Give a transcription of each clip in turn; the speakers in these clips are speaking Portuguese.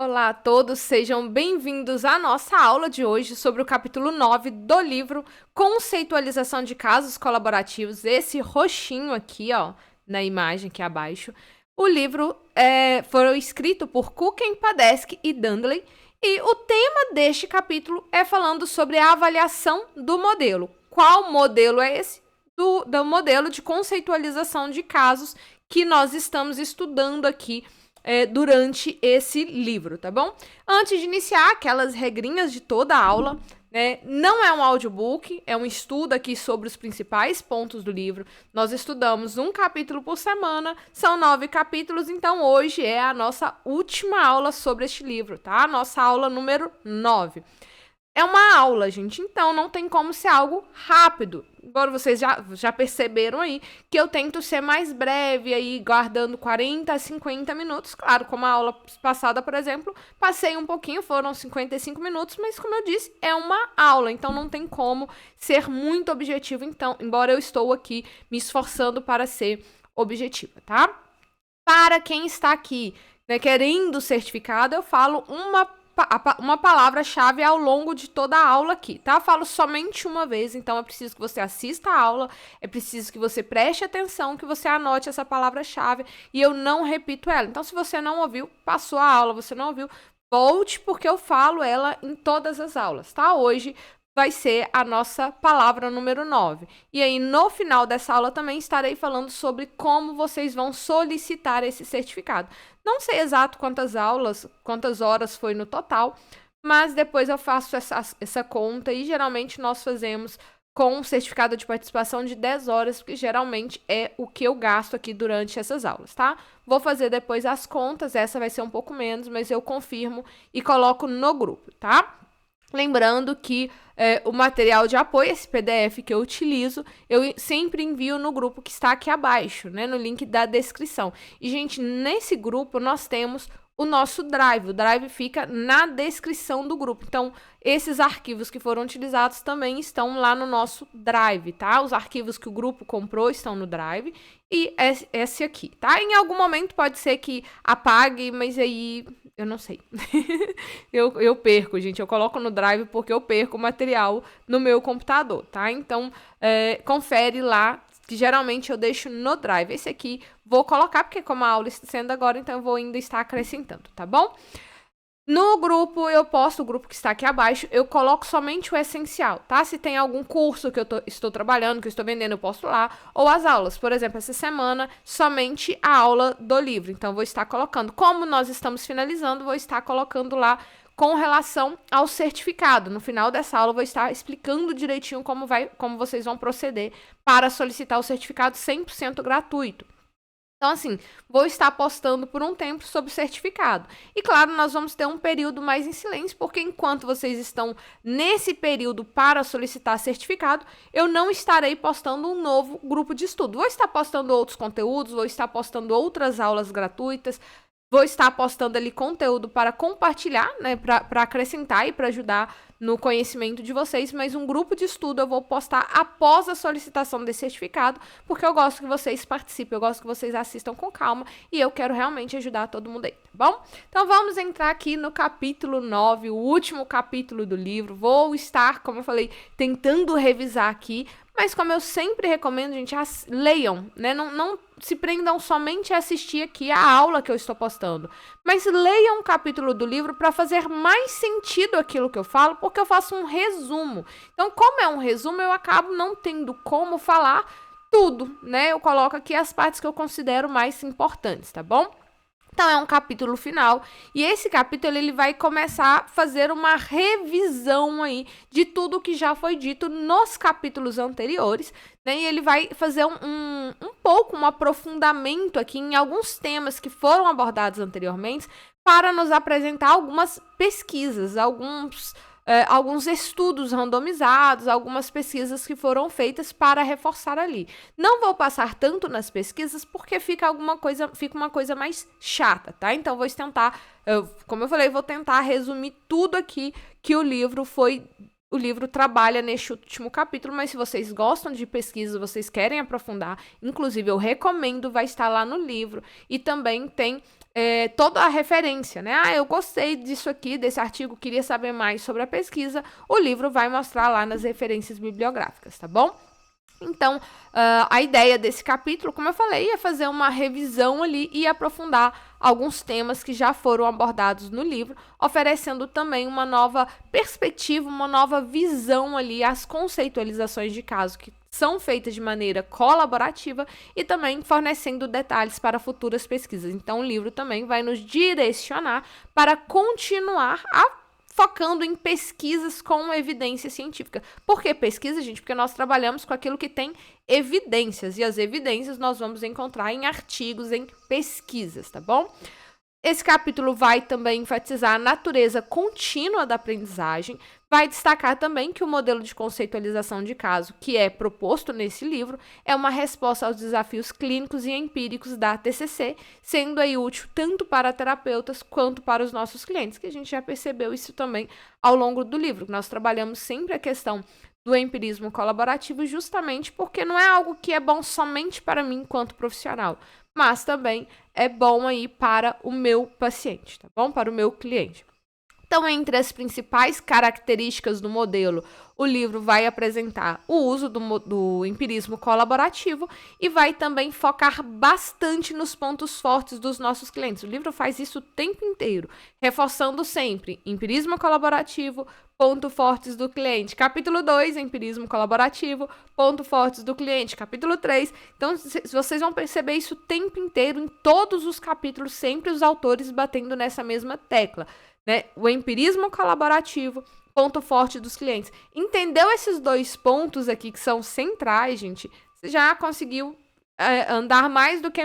Olá a todos, sejam bem-vindos à nossa aula de hoje sobre o capítulo 9 do livro Conceitualização de Casos Colaborativos, esse roxinho aqui, ó, na imagem aqui abaixo. O livro foi escrito por Kuchen, Padesky e Dudley, e o tema deste capítulo é falando sobre a avaliação do modelo. Qual modelo é esse? Do modelo de conceitualização de casos que nós estamos estudando aqui durante esse livro, tá bom? Antes de iniciar, aquelas regrinhas de toda a aula, né? Não é um audiobook, é um estudo aqui sobre os principais pontos do livro. Nós estudamos um capítulo por semana, são 9 capítulos, então hoje é a nossa última aula sobre este livro, tá? Nossa aula número 9. É uma aula, gente, então não tem como ser algo rápido. Embora vocês já perceberam aí que eu tento ser mais breve, aí guardando 40 a 50 minutos. Claro, como a aula passada, por exemplo, passei um pouquinho, foram 55 minutos, mas como eu disse, é uma aula, então não tem como ser muito objetivo, então, embora eu estou aqui me esforçando para ser objetiva, tá? Para quem está aqui, né, querendo o certificado, eu falo uma palavra-chave ao longo de toda a aula aqui, tá? Eu falo somente uma vez, então é preciso que você assista a aula, é preciso que você preste atenção, que você anote essa palavra-chave e eu não repito ela. Então, se você não ouviu, passou a aula, você não ouviu, volte porque eu falo ela em todas as aulas, tá? Hoje vai ser a nossa palavra número 9. E aí, no final dessa aula, também estarei falando sobre como vocês vão solicitar esse certificado. Não sei exato quantas horas foi no total, mas depois eu faço essa conta e geralmente nós fazemos com um certificado de participação de 10 horas, porque geralmente é o que eu gasto aqui durante essas aulas, tá? Vou fazer depois as contas, essa vai ser um pouco menos, mas eu confirmo e coloco no grupo, tá? Lembrando que o material de apoio, esse PDF que eu utilizo, eu sempre envio no grupo que está aqui abaixo, né, no link da descrição. E, gente, nesse grupo nós temos o nosso Drive. O Drive fica na descrição do grupo. Então, esses arquivos que foram utilizados também estão lá no nosso Drive, tá? Os arquivos que o grupo comprou estão no Drive e esse aqui, tá? Em algum momento pode ser que apague, mas aí eu não sei. eu perco, gente. Eu coloco no Drive porque eu perco o material no meu computador, tá? Então, confere lá, que geralmente eu deixo no Drive. Esse aqui vou colocar, porque como a aula está sendo agora, então eu vou ainda estar acrescentando, tá bom? No grupo, eu posto o grupo que está aqui abaixo, eu coloco somente o essencial, tá? Se tem algum curso que eu estou trabalhando, que eu estou vendendo, eu posto lá. Ou as aulas, por exemplo, essa semana, somente a aula do livro. Então, vou estar colocando. Como nós estamos finalizando, vou estar colocando lá com relação ao certificado. No final dessa aula, eu vou estar explicando direitinho como vocês vão proceder para solicitar o certificado 100% gratuito. Então, assim, vou estar postando por um tempo sobre o certificado. E, claro, nós vamos ter um período mais em silêncio, porque enquanto vocês estão nesse período para solicitar certificado, eu não estarei postando um novo grupo de estudo. Vou estar postando outros conteúdos, vou estar postando outras aulas gratuitas, vou estar postando ali conteúdo para compartilhar, né, para acrescentar e para ajudar no conhecimento de vocês, mas um grupo de estudo eu vou postar após a solicitação desse certificado, porque eu gosto que vocês participem, eu gosto que vocês assistam com calma e eu quero realmente ajudar todo mundo aí, tá bom? Então vamos entrar aqui no capítulo 9, o último capítulo do livro. Vou estar, como eu falei, tentando revisar aqui, mas como eu sempre recomendo, gente, leiam, né? Não se prendam somente a assistir aqui a aula que eu estou postando, mas leiam um capítulo do livro para fazer mais sentido aquilo que eu falo, porque eu faço um resumo. Então, como é um resumo, eu acabo não tendo como falar tudo, né? Eu coloco aqui as partes que eu considero mais importantes, tá bom? Então, é um capítulo final, e esse capítulo ele vai começar a fazer uma revisão aí de tudo que já foi dito nos capítulos anteriores, né? E ele vai fazer um aprofundamento aqui em alguns temas que foram abordados anteriormente para nos apresentar algumas pesquisas, alguns estudos randomizados, algumas pesquisas que foram feitas para reforçar ali. Não vou passar tanto nas pesquisas porque fica uma coisa mais chata, tá? Então vou tentar, como eu falei, vou tentar resumir tudo aqui que o livro trabalha neste último capítulo, mas se vocês gostam de pesquisa, vocês querem aprofundar, inclusive eu recomendo, vai estar lá no livro, e também tem toda a referência, né? Eu gostei disso aqui, desse artigo, queria saber mais sobre a pesquisa. O livro vai mostrar lá nas referências bibliográficas, tá bom? Então, a ideia desse capítulo, como eu falei, é fazer uma revisão ali e aprofundar alguns temas que já foram abordados no livro, oferecendo também uma nova perspectiva, uma nova visão ali às conceitualizações de caso que são feitas de maneira colaborativa e também fornecendo detalhes para futuras pesquisas. Então, o livro também vai nos direcionar para continuar focando em pesquisas com evidência científica. Por que pesquisa, gente? Porque nós trabalhamos com aquilo que tem evidências, e as evidências nós vamos encontrar em artigos, em pesquisas, tá bom? Esse capítulo vai também enfatizar a natureza contínua da aprendizagem, vai destacar também que o modelo de conceitualização de caso que é proposto nesse livro é uma resposta aos desafios clínicos e empíricos da TCC, sendo aí útil tanto para terapeutas quanto para os nossos clientes, que a gente já percebeu isso também ao longo do livro. Nós trabalhamos sempre a questão do empirismo colaborativo justamente porque não é algo que é bom somente para mim enquanto profissional, mas também é bom aí para o meu paciente, tá bom? Para o meu cliente. Então, entre as principais características do modelo, o livro vai apresentar o uso do empirismo colaborativo e vai também focar bastante nos pontos fortes dos nossos clientes. O livro faz isso o tempo inteiro, reforçando sempre empirismo colaborativo, ponto fortes do cliente. Capítulo 2, empirismo colaborativo, ponto fortes do cliente. Capítulo 3. Então, vocês vão perceber isso o tempo inteiro, em todos os capítulos, sempre os autores batendo nessa mesma tecla, né? O empirismo colaborativo, ponto forte dos clientes. Entendeu esses dois pontos aqui que são centrais, gente? Você já conseguiu andar mais do que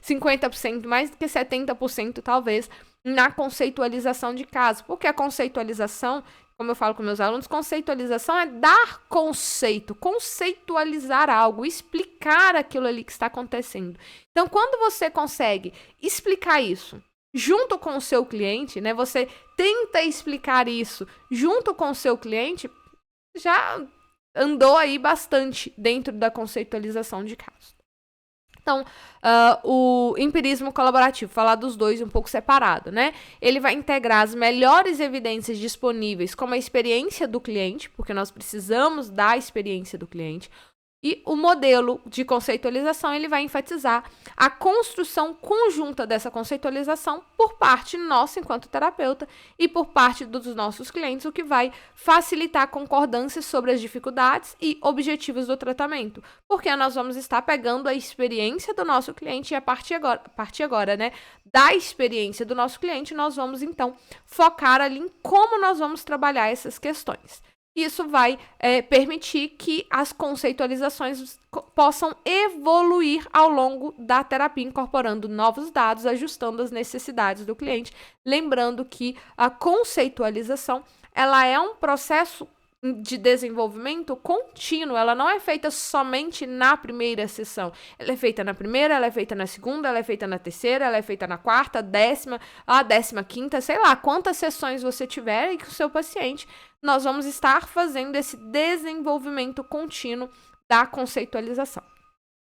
50%, mais do que 70%, talvez, na conceitualização de caso. Porque a conceitualização, como eu falo com meus alunos, conceitualização é dar conceito, conceitualizar algo, explicar aquilo ali que está acontecendo. Então, quando você consegue explicar isso junto com o seu cliente, né? Você tenta explicar isso junto com o seu cliente, já andou aí bastante dentro da conceitualização de casos. Então, o empirismo colaborativo, falar dos dois um pouco separado, né? Ele vai integrar as melhores evidências disponíveis como a experiência do cliente, porque nós precisamos da experiência do cliente. E o modelo de conceitualização, ele vai enfatizar a construção conjunta dessa conceitualização por parte nossa, enquanto terapeuta, e por parte dos nossos clientes, o que vai facilitar a concordância sobre as dificuldades e objetivos do tratamento. Porque nós vamos estar pegando a experiência do nosso cliente e a partir agora, né, da experiência do nosso cliente, nós vamos, então, focar ali em como nós vamos trabalhar essas questões. Isso vai permitir que as conceitualizações possam evoluir ao longo da terapia, incorporando novos dados, ajustando as necessidades do cliente. Lembrando que a conceitualização, ela é um processo de desenvolvimento contínuo, ela não é feita somente na primeira sessão. Ela é feita na primeira, ela é feita na segunda, ela é feita na terceira, ela é feita na quarta, 10ª, a 15ª, sei lá, quantas sessões você tiver e com o seu paciente, nós vamos estar fazendo esse desenvolvimento contínuo da conceitualização.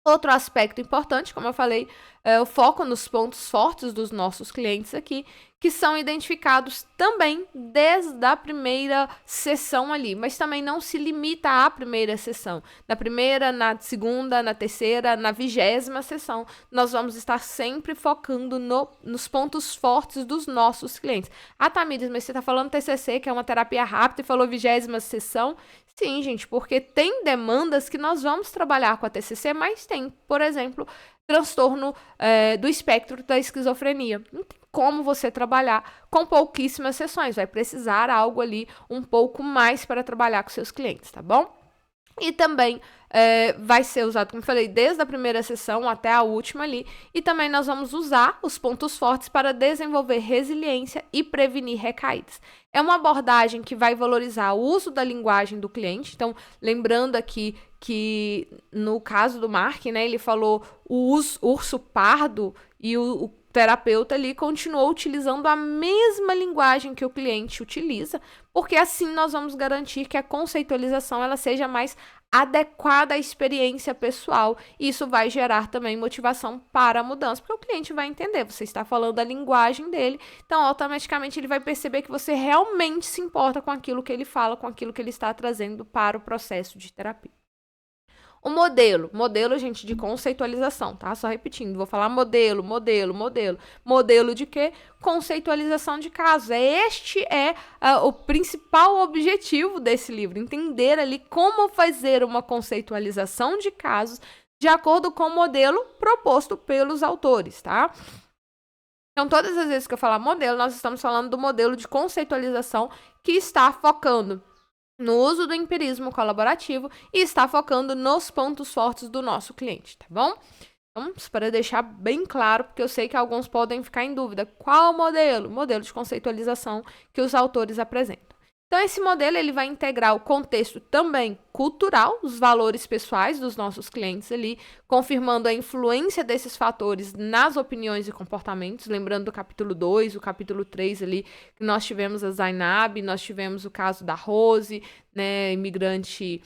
Outro aspecto importante, como eu falei, é o foco nos pontos fortes dos nossos clientes aqui, que são identificados também desde a primeira sessão ali, mas também não se limita à primeira sessão. Na primeira, na segunda, na terceira, na 20ª sessão, nós vamos estar sempre focando nos pontos fortes dos nossos clientes. Ah, Tamires, mas você está falando TCC, que é uma terapia rápida, e falou 20ª sessão? Sim, gente, porque tem demandas que nós vamos trabalhar com a TCC, mas tem, por exemplo, transtorno do espectro da esquizofrenia. Não tem como você trabalhar com pouquíssimas sessões, vai precisar algo ali um pouco mais para trabalhar com seus clientes, tá bom? E também vai ser usado, como eu falei, desde a primeira sessão até a última ali. E também nós vamos usar os pontos fortes para desenvolver resiliência e prevenir recaídas. É uma abordagem que vai valorizar o uso da linguagem do cliente. Então, lembrando aqui que no caso do Mark, né, ele falou o urso pardo e o terapeuta ali continuou utilizando a mesma linguagem que o cliente utiliza, porque assim nós vamos garantir que a conceitualização ela seja mais adequada à experiência pessoal. E isso vai gerar também motivação para a mudança, porque o cliente vai entender, você está falando a linguagem dele, então automaticamente ele vai perceber que você realmente se importa com aquilo que ele fala, com aquilo que ele está trazendo para o processo de terapia. O modelo, gente, de conceitualização, tá? Só repetindo, vou falar modelo. Modelo de quê? Conceitualização de casos. Este é o principal objetivo desse livro, entender ali como fazer uma conceitualização de casos de acordo com o modelo proposto pelos autores, tá? Então, todas as vezes que eu falar modelo, nós estamos falando do modelo de conceitualização que está focando no uso do empirismo colaborativo e está focando nos pontos fortes do nosso cliente, tá bom? Então, para deixar bem claro, porque eu sei que alguns podem ficar em dúvida, qual o modelo? Modelo de conceitualização que os autores apresentam. Então, esse modelo ele vai integrar o contexto também cultural, os valores pessoais dos nossos clientes ali, confirmando a influência desses fatores nas opiniões e comportamentos. Lembrando do capítulo 2, o capítulo 3 ali, que nós tivemos a Zainab, nós tivemos o caso da Rose, né, imigrante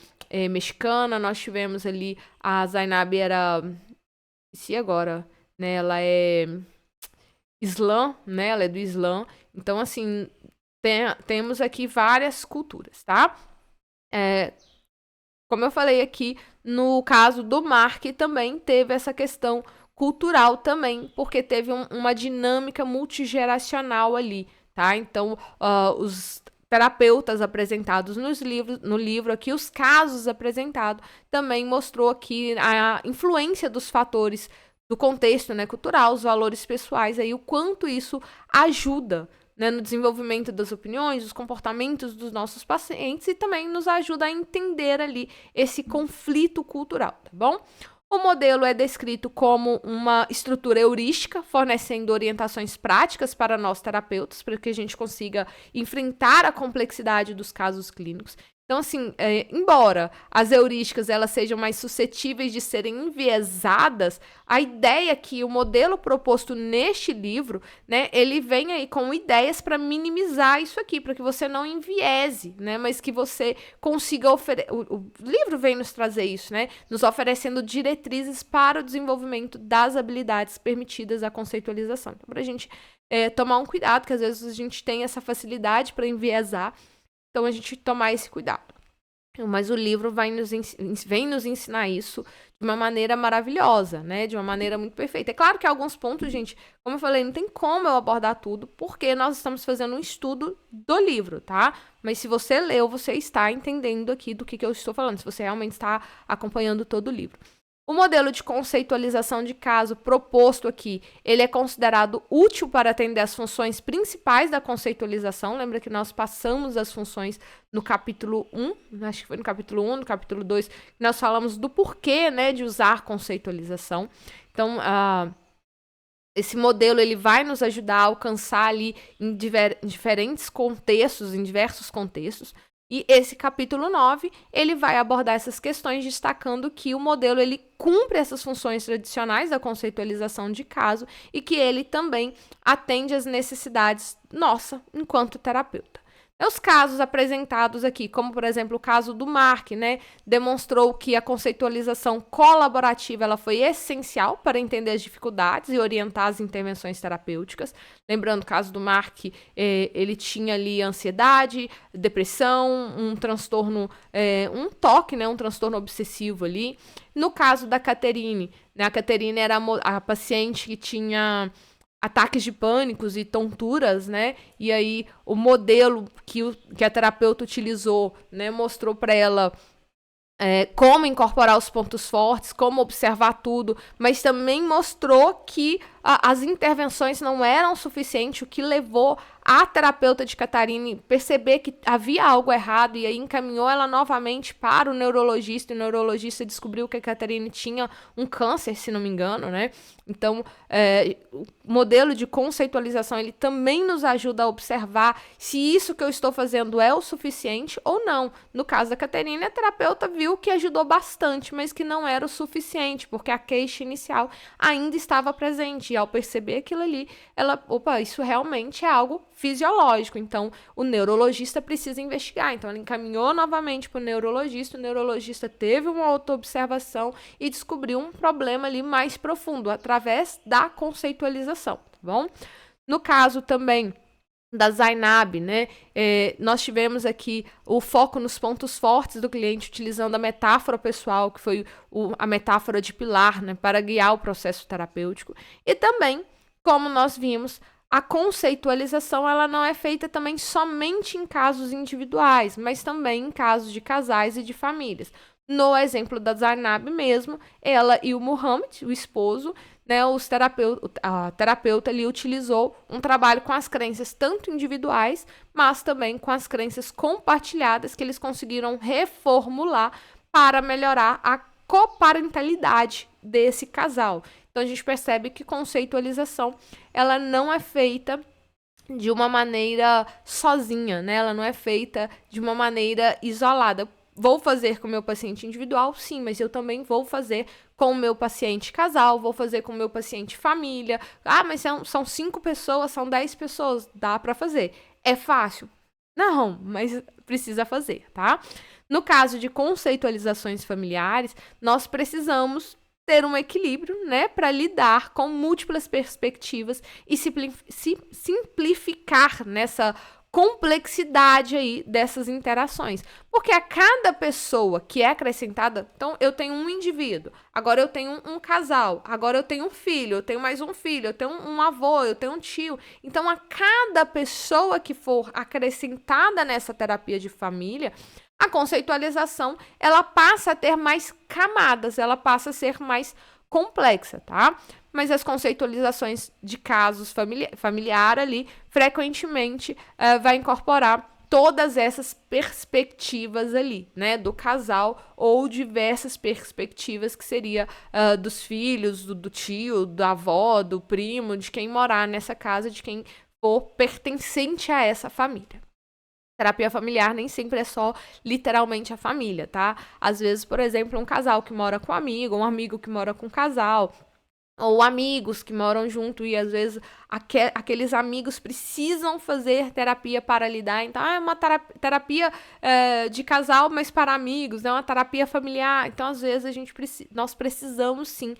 mexicana, nós tivemos ali, a Zainab era... esqueci agora, né, ela é Islã, né, ela é do Islã. Então, assim... temos aqui várias culturas, tá? Como eu falei aqui, no caso do Mark também teve essa questão cultural também, porque teve uma dinâmica multigeracional ali, tá? Então, os terapeutas apresentados no livro aqui, os casos apresentados, também mostrou aqui a influência dos fatores do contexto, né, cultural, os valores pessoais, aí, o quanto isso ajuda, né, no desenvolvimento das opiniões, dos comportamentos dos nossos pacientes e também nos ajuda a entender ali esse conflito cultural, tá bom? O modelo é descrito como uma estrutura heurística, fornecendo orientações práticas para nós terapeutas, para que a gente consiga enfrentar a complexidade dos casos clínicos. Então, assim, embora as heurísticas elas sejam mais suscetíveis de serem enviesadas, a ideia é que o modelo proposto neste livro, né, ele vem aí com ideias para minimizar isso aqui, para que você não enviese, né, mas que você consiga oferecer. O livro vem nos trazer isso, né, nos oferecendo diretrizes para o desenvolvimento das habilidades permitidas à conceitualização. Então, para a gente tomar um cuidado, que às vezes a gente tem essa facilidade para enviesar. Então, a gente tomar esse cuidado. Mas o livro vem nos ensinar isso de uma maneira maravilhosa, né? De uma maneira muito perfeita. É claro que alguns pontos, gente, como eu falei, não tem como eu abordar tudo, porque nós estamos fazendo um estudo do livro, tá? Mas se você leu, você está entendendo aqui do que eu estou falando, se você realmente está acompanhando todo o livro. O modelo de conceitualização de caso proposto aqui, ele é considerado útil para atender as funções principais da conceitualização. Lembra que nós passamos as funções no capítulo 1, acho que foi no capítulo 1, no capítulo 2, que nós falamos do porquê, né, de usar conceitualização. Então, esse modelo ele vai nos ajudar a alcançar ali em diferentes contextos, em diversos contextos. E esse capítulo 9, ele vai abordar essas questões, destacando que o modelo ele cumpre essas funções tradicionais da conceitualização de caso e que ele também atende às necessidades nossa enquanto terapeuta. Os casos apresentados aqui, como por exemplo o caso do Mark, né, demonstrou que a conceitualização colaborativa ela foi essencial para entender as dificuldades e orientar as intervenções terapêuticas. Lembrando o caso do Mark, ele tinha ali ansiedade, depressão, um transtorno, um TOC, né, um transtorno obsessivo ali. No caso da Catherine, né, a Catherine era a paciente que tinha ataques de pânicos e tonturas, né? E aí o modelo que a terapeuta utilizou, né, mostrou para ela como incorporar os pontos fortes, como observar tudo, mas também mostrou que as intervenções não eram suficientes, o que levou a terapeuta de Catherine perceber que havia algo errado e aí encaminhou ela novamente para o neurologista, e o neurologista descobriu que a Catherine tinha um câncer, se não me engano, né? Então, o modelo de conceitualização, ele também nos ajuda a observar se isso que eu estou fazendo é o suficiente ou não. No caso da Caterine, a terapeuta viu que ajudou bastante, mas que não era o suficiente, porque a queixa inicial ainda estava presente. E ao perceber aquilo ali, ela, isso realmente é algo fisiológico. Então, o neurologista precisa investigar. Então, ela encaminhou novamente para o neurologista teve uma autoobservação e descobriu um problema ali mais profundo, através da conceitualização, tá bom? No caso também da Zainab, né? Nós tivemos aqui o foco nos pontos fortes do cliente, utilizando a metáfora pessoal, que foi a metáfora de pilar, né? Para guiar o processo terapêutico. E também, como nós vimos, a conceitualização, ela não é feita também somente em casos individuais, mas também em casos de casais e de famílias. No exemplo da Zainab mesmo, ela e o Muhammad, o esposo, né, a terapeuta ali utilizou um trabalho com as crenças tanto individuais, mas também com as crenças compartilhadas que eles conseguiram reformular para melhorar a coparentalidade desse casal. Então, a gente percebe que conceitualização, ela não é feita de uma maneira sozinha, né? Ela não é feita de uma maneira isolada. Vou fazer com o meu paciente individual, sim, mas eu também vou fazer com o meu paciente casal, vou fazer com o meu paciente família. Ah, mas são 5 pessoas, são 10 pessoas, dá para fazer. É fácil? Não, mas precisa fazer, tá? No caso de conceitualizações familiares, nós precisamos ter um equilíbrio, né, para lidar com múltiplas perspectivas e simplificar nessa complexidade aí dessas interações. Porque a cada pessoa que é acrescentada, então eu tenho um indivíduo, agora eu tenho um casal, agora eu tenho um filho, eu tenho mais um filho, eu tenho um avô, eu tenho um tio. Então, a cada pessoa que for acrescentada nessa terapia de família, a conceitualização, ela passa a ter mais camadas, ela passa a ser mais complexa, tá? Mas as conceitualizações de casos familiar ali, frequentemente, vai incorporar todas essas perspectivas ali, né, do casal, ou diversas perspectivas que seria dos filhos, do tio, da avó, do primo, de quem morar nessa casa, de quem for pertencente a essa família. Terapia familiar nem sempre é só literalmente a família, tá? Às vezes, por exemplo, um casal que mora com um amigo que mora com um casal, ou amigos que moram junto e às vezes aqueles amigos precisam fazer terapia para lidar. Então, é uma terapia de casal, mas para amigos, é uma terapia familiar. Então, às vezes, nós precisamos sim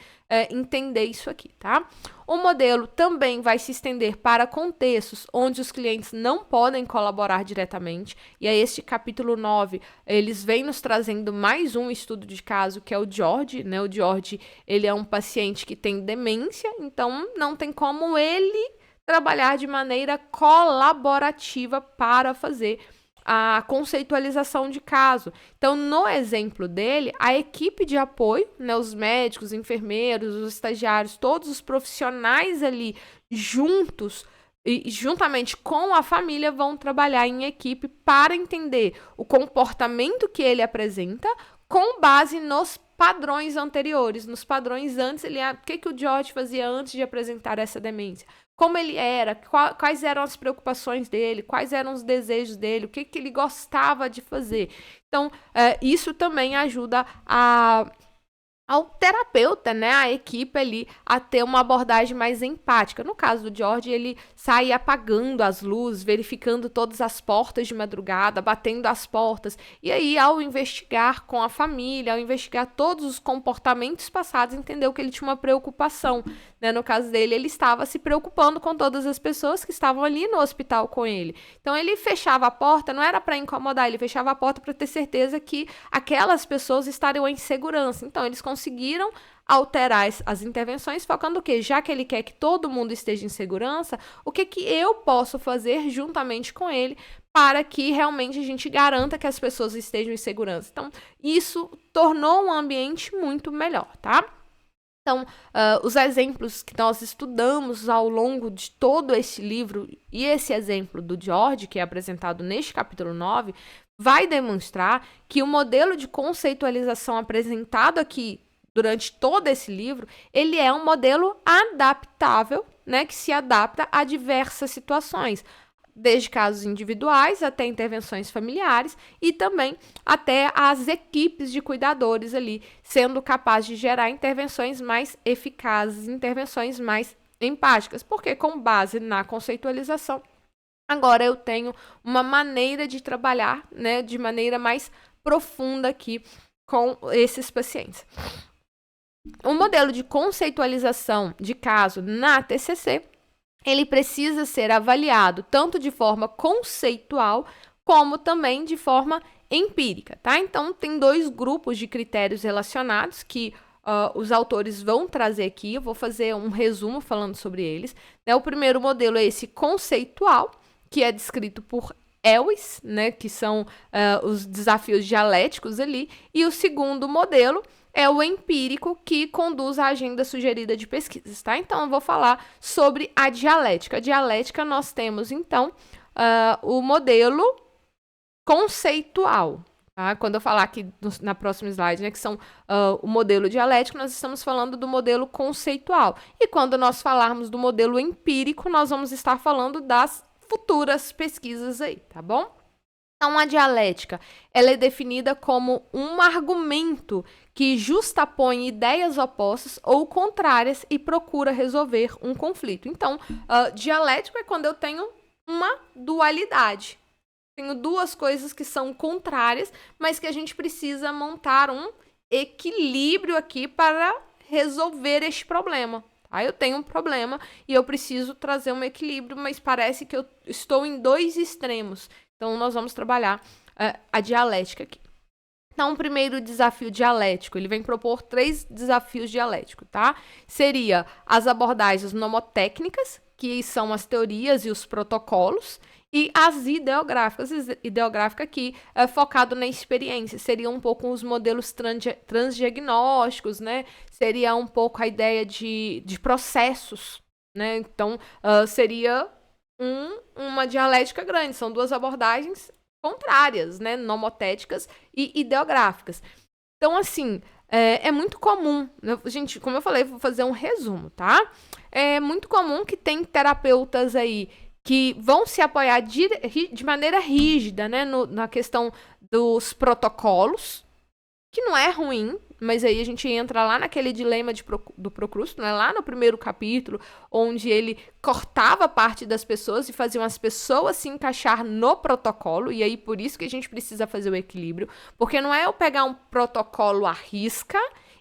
entender isso aqui, tá? O modelo também vai se estender para contextos onde os clientes não podem colaborar diretamente. E aí, este capítulo 9, eles vêm nos trazendo mais um estudo de caso, que é o George, né? O George, ele é um paciente que tem demência, então não tem como ele trabalhar de maneira colaborativa para fazer a conceitualização de caso. Então, no exemplo dele, a equipe de apoio, né, os médicos, enfermeiros, os estagiários, todos os profissionais ali juntos e juntamente com a família vão trabalhar em equipe para entender o comportamento que ele apresenta com base nos padrões anteriores, nos padrões antes. O que o George fazia antes de apresentar essa demência? Como ele era, quais eram as preocupações dele, quais eram os desejos dele, o que ele gostava de fazer. Então, isso também ajuda ao terapeuta, né, a equipe ali, a ter uma abordagem mais empática. No caso do George, ele sai apagando as luzes, verificando todas as portas de madrugada, batendo as portas. E aí, ao investigar com a família, ao investigar todos os comportamentos passados, entendeu que ele tinha uma preocupação. Né? No caso dele, ele estava se preocupando com todas as pessoas que estavam ali no hospital com ele. Então, ele fechava a porta, não era para incomodar, ele fechava a porta para ter certeza que aquelas pessoas estariam em segurança. Então, eles conseguiram alterar as intervenções, focando o quê? Já que ele quer que todo mundo esteja em segurança, o que eu posso fazer juntamente com ele para que realmente a gente garanta que as pessoas estejam em segurança. Então, isso tornou um ambiente muito melhor, tá? Então, os exemplos que nós estudamos ao longo de todo esse livro e esse exemplo do George, que é apresentado neste capítulo 9, vai demonstrar que o modelo de conceitualização apresentado aqui durante todo esse livro, ele é um modelo adaptável né, que se adapta a diversas situações, desde casos individuais até intervenções familiares e também até as equipes de cuidadores ali, sendo capaz de gerar intervenções mais eficazes, intervenções mais empáticas, porque com base na conceitualização, agora eu tenho uma maneira de trabalhar, né, de maneira mais profunda aqui com esses pacientes. O modelo de conceitualização de caso na TCC, ele precisa ser avaliado tanto de forma conceitual como também de forma empírica, tá? Então, tem 2 grupos de critérios relacionados que os autores vão trazer aqui. Eu vou fazer um resumo falando sobre eles, né? O primeiro modelo é esse conceitual, que é descrito por Ellis, né? Que são os desafios dialéticos ali. E o segundo modelo é o empírico, que conduz à agenda sugerida de pesquisas, tá? Então, eu vou falar sobre a dialética. A dialética, nós temos, então, o modelo conceitual, tá? Quando eu falar aqui na próxima slide, né, que são o modelo dialético, nós estamos falando do modelo conceitual. E quando nós falarmos do modelo empírico, nós vamos estar falando das futuras pesquisas aí, tá bom? Então, a dialética, ela é definida como um argumento que justapõe ideias opostas ou contrárias e procura resolver um conflito. Então, dialético é quando eu tenho uma dualidade. Tenho 2 coisas que são contrárias, mas que a gente precisa montar um equilíbrio aqui para resolver este problema. Tá? Eu tenho um problema e eu preciso trazer um equilíbrio, mas parece que eu estou em 2 extremos. Então, nós vamos trabalhar a dialética aqui. Então, o primeiro desafio dialético, ele vem propor 3 desafios dialéticos, tá? Seria as abordagens nomotécnicas, que são as teorias e os protocolos, e as ideográficas. Ideográfica aqui é focado na experiência, seria um pouco os modelos transdiagnósticos, né? Seria um pouco a ideia de processos, né? Então, seria uma dialética grande, são 2 abordagens contrárias, né, nomotéticas e ideográficas. Então, assim, é muito comum, gente, como eu falei, vou fazer um resumo, tá? É muito comum que tem terapeutas aí que vão se apoiar de maneira rígida, né, na questão dos protocolos, que não é ruim, mas aí a gente entra lá naquele dilema do Procrusto, né? Lá no primeiro capítulo, onde ele cortava parte das pessoas e fazia as pessoas se encaixar no protocolo, e aí por isso que a gente precisa fazer o equilíbrio, porque não é eu pegar um protocolo à risca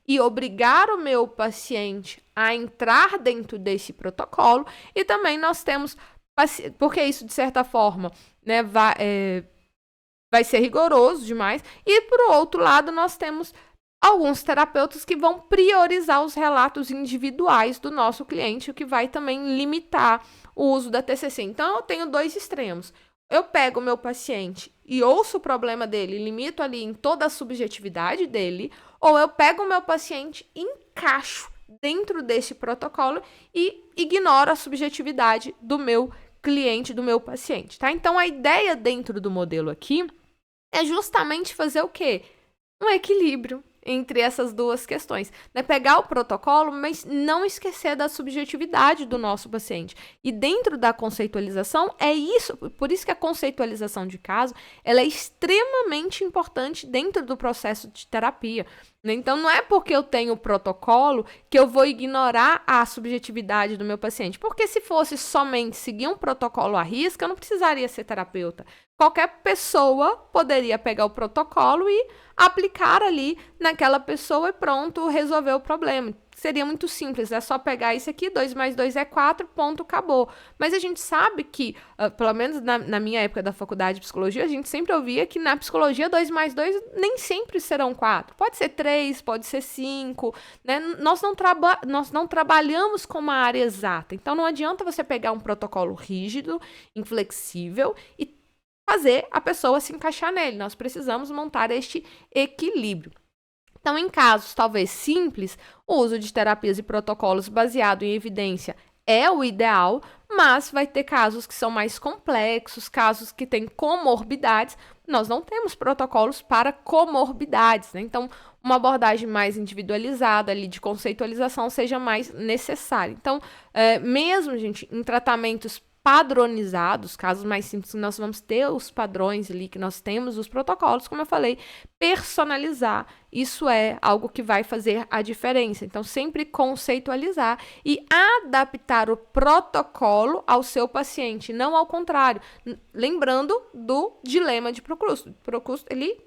e obrigar o meu paciente a entrar dentro desse protocolo, e também nós temos, porque isso, de certa forma, né, vai ser rigoroso demais. E, por outro lado, nós temos alguns terapeutas que vão priorizar os relatos individuais do nosso cliente, o que vai também limitar o uso da TCC. Então, eu tenho 2 extremos. Eu pego o meu paciente e ouço o problema dele, limito ali em toda a subjetividade dele, ou eu pego o meu paciente e encaixo dentro desse protocolo e ignoro a subjetividade do meu cliente, do meu paciente, tá? Então, a ideia dentro do modelo aqui é justamente fazer o quê? Um equilíbrio entre essas 2 questões, né? Pegar o protocolo, mas não esquecer da subjetividade do nosso paciente. E dentro da conceitualização, por isso que a conceitualização de caso, ela é extremamente importante dentro do processo de terapia. Então, não é porque eu tenho o protocolo que eu vou ignorar a subjetividade do meu paciente. Porque se fosse somente seguir um protocolo à risca, eu não precisaria ser terapeuta. Qualquer pessoa poderia pegar o protocolo e aplicar ali naquela pessoa e pronto, resolver o problema. Seria muito simples, é só pegar isso aqui, 2 mais 2 é 4, ponto, acabou. Mas a gente sabe que, pelo menos na minha época da faculdade de psicologia, a gente sempre ouvia que na psicologia 2 mais 2 nem sempre serão 4. Pode ser 3, pode ser 5, né? Nós não trabalhamos com uma área exata. Então, não adianta você pegar um protocolo rígido, inflexível e fazer a pessoa se encaixar nele. Nós precisamos montar este equilíbrio. Então, em casos talvez simples, o uso de terapias e protocolos baseado em evidência é o ideal, mas vai ter casos que são mais complexos, casos que têm comorbidades. Nós não temos protocolos para comorbidades, né? Então, uma abordagem mais individualizada ali de conceitualização seja mais necessária. Então, mesmo, gente, em tratamentos padronizados, casos mais simples, nós vamos ter os padrões ali, que nós temos os protocolos, como eu falei, personalizar, isso é algo que vai fazer a diferença. Então, sempre conceitualizar e adaptar o protocolo ao seu paciente, não ao contrário. Lembrando do dilema de Procrusto. Procrusto, ele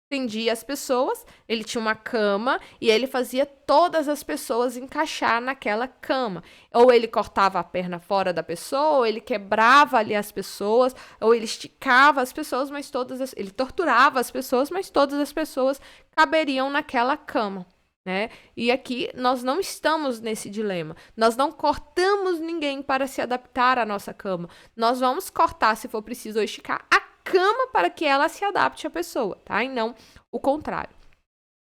atendia as pessoas, ele tinha uma cama e ele fazia todas as pessoas encaixar naquela cama. Ou ele cortava a perna fora da pessoa, ou ele quebrava ali as pessoas, ou ele esticava as pessoas, mas ele torturava as pessoas, mas todas as pessoas caberiam naquela cama. Né? E aqui nós não estamos nesse dilema. Nós não cortamos ninguém para se adaptar à nossa cama. Nós vamos cortar, se for preciso, ou esticar a cama para que ela se adapte à pessoa, tá? E não o contrário.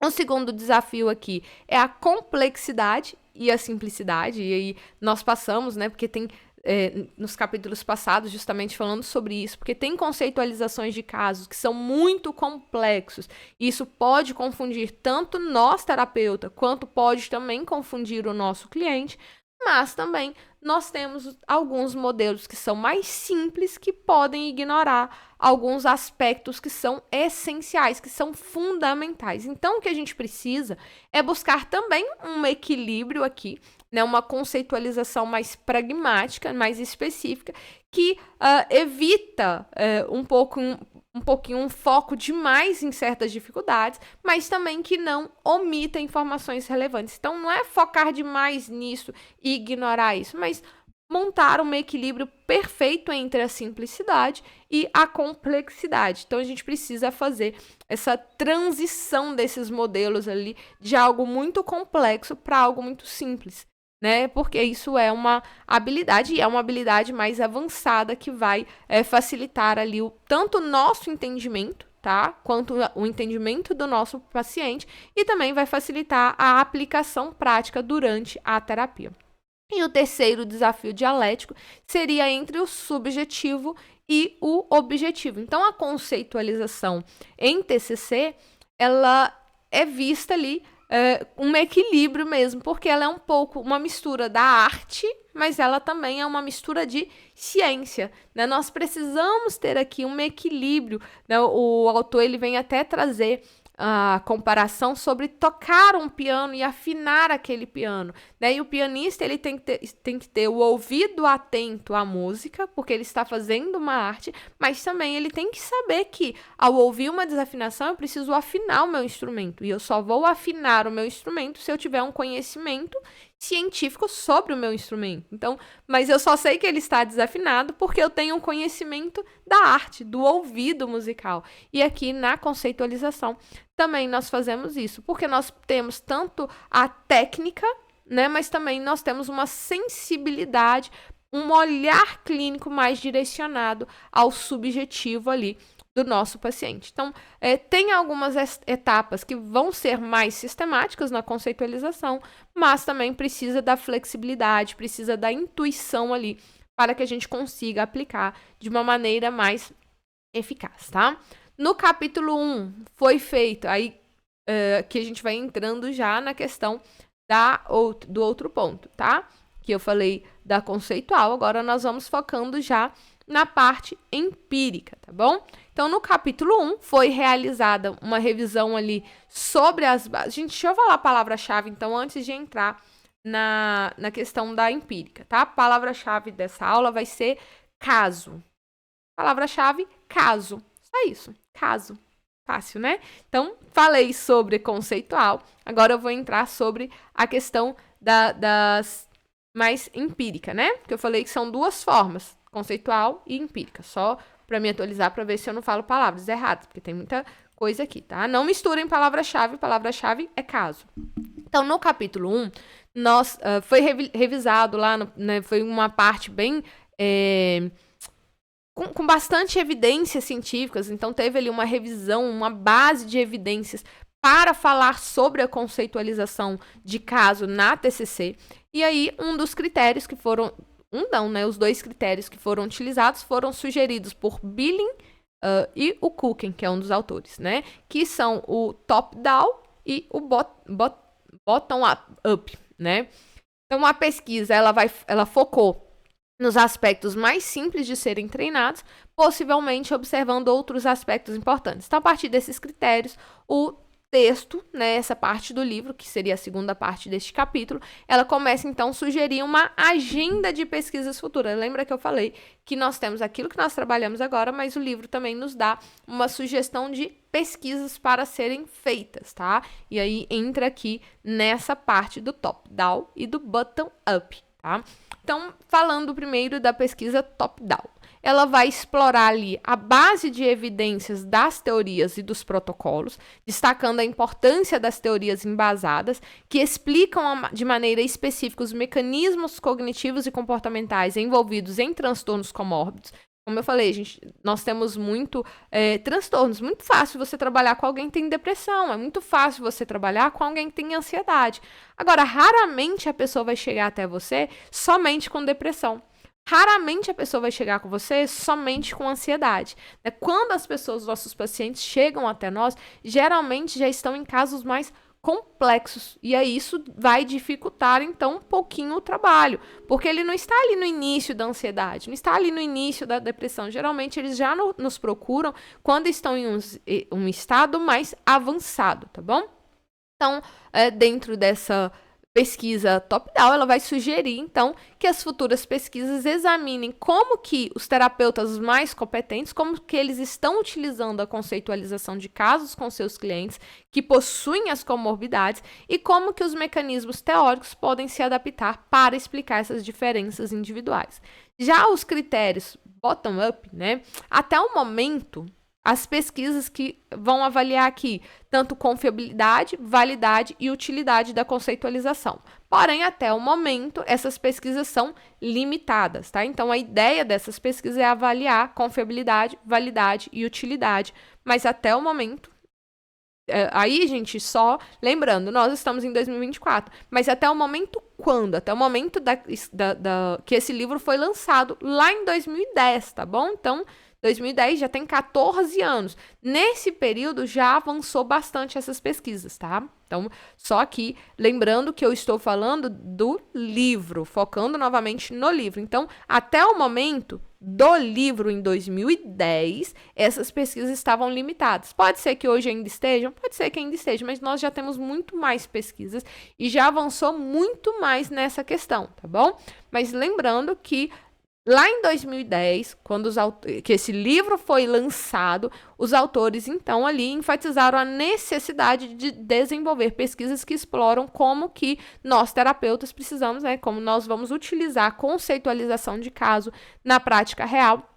O segundo desafio aqui é a complexidade e a simplicidade. E aí nós passamos, né? Porque tem nos capítulos passados justamente falando sobre isso, porque tem conceitualizações de casos que são muito complexos. E isso pode confundir tanto nós, terapeuta, quanto pode também confundir o nosso cliente, mas também nós temos alguns modelos que são mais simples, que podem ignorar alguns aspectos que são essenciais, que são fundamentais. Então, o que a gente precisa é buscar também um equilíbrio aqui, né, uma conceitualização mais pragmática, mais específica, que evita um pouquinho um foco demais em certas dificuldades, mas também que não omita informações relevantes. Então, não é focar demais nisso e ignorar isso, mas montar um equilíbrio perfeito entre a simplicidade e a complexidade. Então, a gente precisa fazer essa transição desses modelos ali de algo muito complexo para algo muito simples, né? Porque isso é uma habilidade, e é uma habilidade mais avançada que vai facilitar ali tanto o nosso entendimento, tá? Quanto o entendimento do nosso paciente, e também vai facilitar a aplicação prática durante a terapia. E o terceiro desafio dialético seria entre o subjetivo e o objetivo. Então, a conceitualização em TCC, ela é vista ali um equilíbrio mesmo, porque ela é um pouco uma mistura da arte, mas ela também é uma mistura de ciência, né? Nós precisamos ter aqui um equilíbrio, né? O autor ele vem até trazer a comparação sobre tocar um piano e afinar aquele piano, né? E o pianista ele tem que ter o ouvido atento à música, porque ele está fazendo uma arte, mas também ele tem que saber que ao ouvir uma desafinação eu preciso afinar o meu instrumento, e eu só vou afinar o meu instrumento se eu tiver um conhecimento científico sobre o meu instrumento. Então, mas eu só sei que ele está desafinado porque eu tenho um conhecimento da arte, do ouvido musical. E aqui na conceitualização também nós fazemos isso, porque nós temos tanto a técnica, né, mas também nós temos uma sensibilidade, um olhar clínico mais direcionado ao subjetivo ali do nosso paciente. Então, tem algumas etapas que vão ser mais sistemáticas na conceitualização, mas também precisa da flexibilidade, precisa da intuição ali, para que a gente consiga aplicar de uma maneira mais eficaz, tá? No capítulo 1, foi feito, aí que a gente vai entrando já na questão do outro ponto, tá? Que eu falei da conceitual, agora nós vamos focando já na parte empírica, tá bom? Então, no capítulo 1, foi realizada uma revisão ali sobre as bases. Gente, deixa eu falar a palavra-chave, então, antes de entrar na questão da empírica, tá? A palavra-chave dessa aula vai ser caso. Palavra-chave, caso. Só isso, caso. Fácil, né? Então, falei sobre conceitual, agora eu vou entrar sobre a questão das mais empírica, né? Porque eu falei que são duas formas, conceitual e empírica, só para me atualizar para ver se eu não falo palavras erradas, porque tem muita coisa aqui, tá? Não misturem palavra-chave é caso. Então, no capítulo 1, foi revisado lá, né, foi uma parte bem com bastante evidências científicas, então teve ali uma revisão, uma base de evidências para falar sobre a conceitualização de caso na TCC, e aí um dos critérios que foram não, né? Os 2 critérios que foram utilizados foram sugeridos por Billing e o Kuchen, que é um dos autores, né? Que são o top-down e o bottom-up, né? Então, a pesquisa, ela focou nos aspectos mais simples de serem treinados, possivelmente observando outros aspectos importantes. Então, a partir desses critérios, o texto, né, essa parte do livro, que seria a segunda parte deste capítulo, ela começa, então, a sugerir uma agenda de pesquisas futuras. Lembra que eu falei que nós temos aquilo que nós trabalhamos agora, mas o livro também nos dá uma sugestão de pesquisas para serem feitas, tá? E aí entra aqui nessa parte do top-down e do bottom-up, tá? Então, falando primeiro da pesquisa top-down, ela vai explorar ali a base de evidências das teorias e dos protocolos, destacando a importância das teorias embasadas, que explicam de maneira específica os mecanismos cognitivos e comportamentais envolvidos em transtornos comórbidos. Como eu falei, nós temos muito transtornos. Muito fácil você trabalhar com alguém que tem depressão. É muito fácil você trabalhar com alguém que tem ansiedade. Agora, raramente a pessoa vai chegar até você somente com depressão. Raramente a pessoa vai chegar com você somente com ansiedade. Quando as pessoas, nossos pacientes, chegam até nós, geralmente já estão em casos mais complexos. E aí isso vai dificultar, então, um pouquinho o trabalho. Porque ele não está ali no início da ansiedade, não está ali no início da depressão. Geralmente, eles já nos procuram quando estão em um estado mais avançado, tá bom? Então, dentro dessa pesquisa top-down, ela vai sugerir, então, que as futuras pesquisas examinem como que os terapeutas mais competentes, como que eles estão utilizando a conceitualização de casos com seus clientes que possuem as comorbidades e como que os mecanismos teóricos podem se adaptar para explicar essas diferenças individuais. Já os critérios bottom-up, né, até o momento, as pesquisas que vão avaliar aqui tanto confiabilidade, validade e utilidade da conceitualização. Porém, até o momento, essas pesquisas são limitadas, tá? Então, a ideia dessas pesquisas é avaliar confiabilidade, validade e utilidade. Mas até o momento, aí, gente, só lembrando, nós estamos em 2024, mas até o momento quando? Até o momento que esse livro foi lançado lá em 2010, tá bom? Então, 2010 já tem 14 anos. Nesse período já avançou bastante essas pesquisas, tá? Então, só que lembrando que eu estou falando do livro, focando novamente no livro. Então, até o momento do livro em 2010, essas pesquisas estavam limitadas. Pode ser que hoje ainda estejam, pode ser que ainda estejam, mas nós já temos muito mais pesquisas e já avançou muito mais nessa questão, tá bom? Mas lembrando que lá em 2010, quando que esse livro foi lançado, os autores, então, ali enfatizaram a necessidade de desenvolver pesquisas que exploram como que nós, terapeutas, precisamos, né, como nós vamos utilizar a conceitualização de caso na prática real,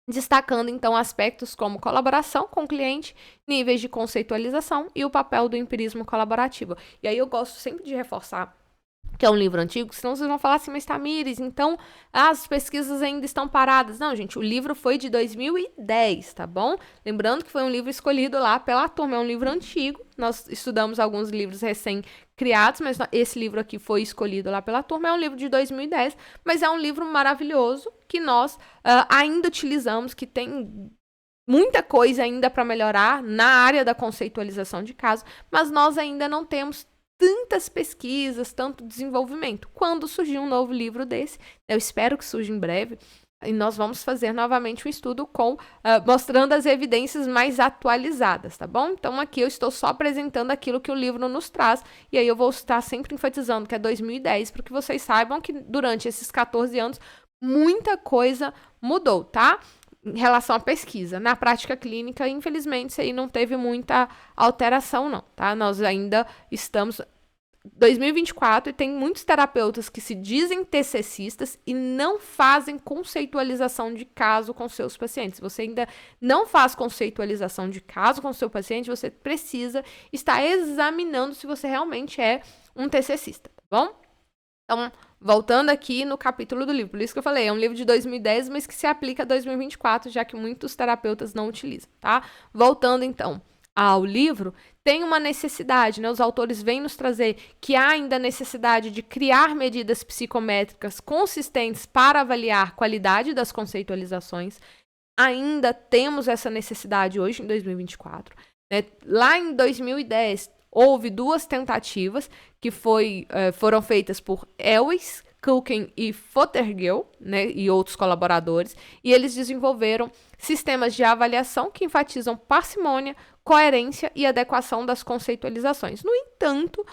destacando, então, aspectos como colaboração com o cliente, níveis de conceitualização e o papel do empirismo colaborativo. E aí eu gosto sempre de reforçar que é um livro antigo, senão vocês vão falar assim, mas Tamires, então as pesquisas ainda estão paradas. Não, gente, o livro foi de 2010, tá bom? Lembrando que foi um livro escolhido lá pela turma, é um livro antigo, nós estudamos alguns livros recém-criados, mas esse livro aqui foi escolhido lá pela turma, é um livro de 2010, mas é um livro maravilhoso que nós ainda utilizamos, que tem muita coisa ainda para melhorar na área da conceitualização de casos, mas nós ainda não temos tantas pesquisas, tanto desenvolvimento. Quando surgir um novo livro desse, eu espero que surja em breve, e nós vamos fazer novamente um estudo mostrando as evidências mais atualizadas, tá bom? Então, aqui eu estou só apresentando aquilo que o livro nos traz, e aí eu vou estar sempre enfatizando que é 2010, para que vocês saibam que durante esses 14 anos, muita coisa mudou, tá? Em relação à pesquisa. Na prática clínica, infelizmente, isso aí não teve muita alteração, não, tá? Nós ainda estamos em 2024 e tem muitos terapeutas que se dizem TCCistas e não fazem conceitualização de caso com seus pacientes. Você ainda não faz conceitualização de caso com seu paciente, você precisa estar examinando se você realmente é um TCCista, tá bom? Então, voltando aqui no capítulo do livro, por isso que eu falei, é um livro de 2010, mas que se aplica a 2024, já que muitos terapeutas não utilizam, tá? Voltando, então, ao livro, tem uma necessidade, né? Os autores vêm nos trazer que há ainda necessidade de criar medidas psicométricas consistentes para avaliar a qualidade das conceitualizações. Ainda temos essa necessidade hoje, em 2024. Né? Lá em 2010, houve 2 tentativas que foram feitas por Elwes, Culkin e Fothergill, né, e outros colaboradores, e eles desenvolveram sistemas de avaliação que enfatizam parcimônia, coerência e adequação das conceitualizações. No entanto,